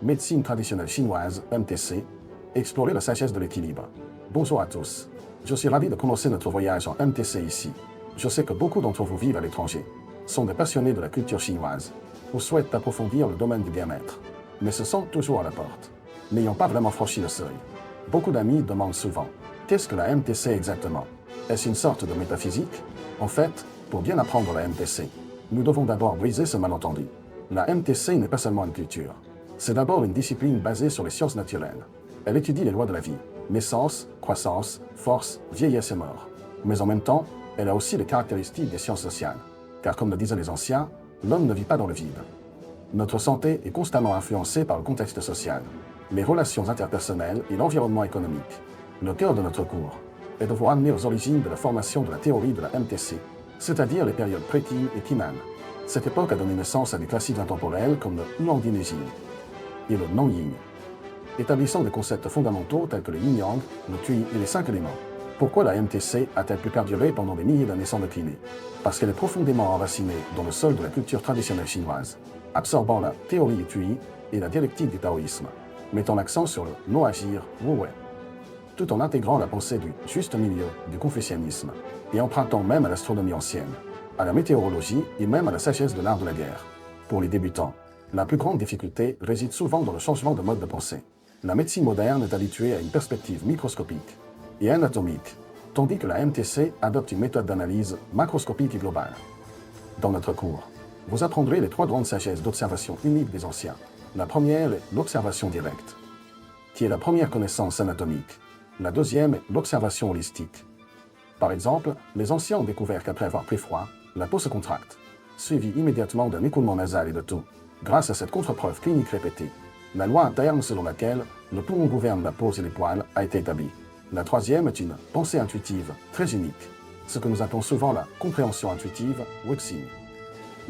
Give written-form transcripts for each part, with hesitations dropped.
Médecine traditionnelle chinoise, MTC, explorer la sagesse de l'équilibre. Bonjour à tous. Je suis ravi de commencer notre voyage en MTC ici. Je sais que beaucoup d'entre vous vivent à l'étranger, sont des passionnés de la culture chinoise, ou souhaitent approfondir le domaine du bien-être, mais se sentent toujours à la porte, n'ayant pas vraiment franchi le seuil. Beaucoup d'amis demandent souvent, qu'est-ce que la MTC exactement? Est-ce une sorte de métaphysique? En fait, pour bien apprendre la MTC, nous devons d'abord briser ce malentendu. La MTC n'est pas seulement une culture. C'est d'abord une discipline basée sur les sciences naturelles. Elle étudie les lois de la vie, naissance, croissance, force, vieillesse et mort. Mais en même temps, elle a aussi les caractéristiques des sciences sociales. Car comme le disaient les anciens, l'homme ne vit pas dans le vide. Notre santé est constamment influencée par le contexte social, les relations interpersonnelles et l'environnement économique. Le cœur de notre cours est de vous ramener aux origines de la formation de la théorie de la MTC, c'est-à-dire les périodes pré-Qin et Qinan. Cette époque a donné naissance à des classiques intemporels comme le Huangdi Neijing et le Nanjing, établissant des concepts fondamentaux tels que le yin-yang, le Qi et les 5 éléments. Pourquoi la MTC a-t-elle pu perdurer pendant des milliers d'années sans décliner? Parce qu'elle est profondément enracinée dans le sol de la culture traditionnelle chinoise, absorbant la théorie Qi et la dialectique du taoïsme, mettant l'accent sur le non-agir, Wu-Wei, tout en intégrant la pensée du juste milieu du confucianisme, et empruntant même à l'astronomie ancienne, à la météorologie et même à la sagesse de l'art de la guerre. Pour les débutants, la plus grande difficulté réside souvent dans le changement de mode de pensée. La médecine moderne est habituée à une perspective microscopique et anatomique, tandis que la MTC adopte une méthode d'analyse macroscopique et globale. Dans notre cours, vous apprendrez les 3 grandes sagesses d'observation unique des anciens. La première est l'observation directe, qui est la première connaissance anatomique. La deuxième est l'observation holistique. Par exemple, les anciens ont découvert qu'après avoir pris froid, la peau se contracte, suivie immédiatement d'un écoulement nasal et de toux. Grâce à cette contre-preuve clinique répétée, la loi interne selon laquelle le poumon gouverne la peau et les poils a été établie. La troisième est une pensée intuitive, très unique, ce que nous appelons souvent la compréhension intuitive, Wuxing.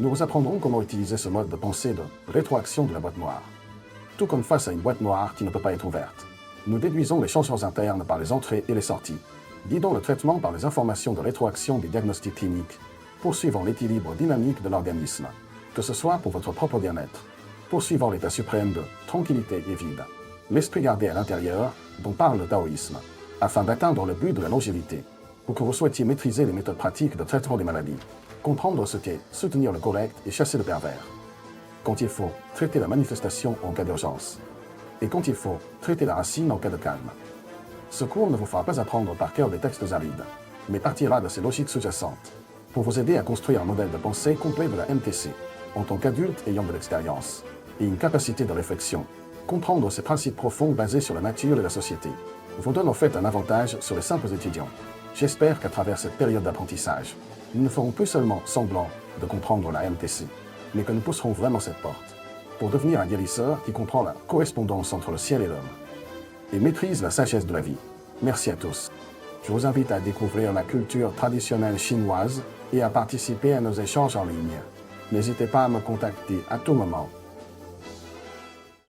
Nous vous apprendrons comment utiliser ce mode de pensée de rétroaction de la boîte noire. Tout comme face à une boîte noire qui ne peut pas être ouverte, nous déduisons les changements internes par les entrées et les sorties, guidons le traitement par les informations de rétroaction des diagnostics cliniques, poursuivant l'équilibre dynamique de l'organisme, que ce soit pour votre propre bien-être, poursuivant l'état suprême de tranquillité et vide, l'esprit gardé à l'intérieur dont parle le taoïsme, afin d'atteindre le but de la longévité, ou que vous souhaitiez maîtriser les méthodes pratiques de traitement des maladies, comprendre ce qu'est soutenir le correct et chasser le pervers, quand il faut traiter la manifestation en cas d'urgence, et quand il faut traiter la racine en cas de calme. Ce cours ne vous fera pas apprendre par cœur des textes arides, mais partira de ces logiques sous-jacentes, pour vous aider à construire un modèle de pensée complet de la MTC, en tant qu'adulte ayant de l'expérience, et une capacité de réflexion. Comprendre ces principes profonds basés sur la nature et la société vous donne en fait un avantage sur les simples étudiants. J'espère qu'à travers cette période d'apprentissage, nous ne ferons plus seulement semblant de comprendre la MTC, mais que nous pousserons vraiment cette porte, pour devenir un guérisseur qui comprend la correspondance entre le ciel et l'homme, et maîtrise la sagesse de la vie. Merci à tous. Je vous invite à découvrir la culture traditionnelle chinoise et à participer à nos échanges en ligne. N'hésitez pas à me contacter à tout moment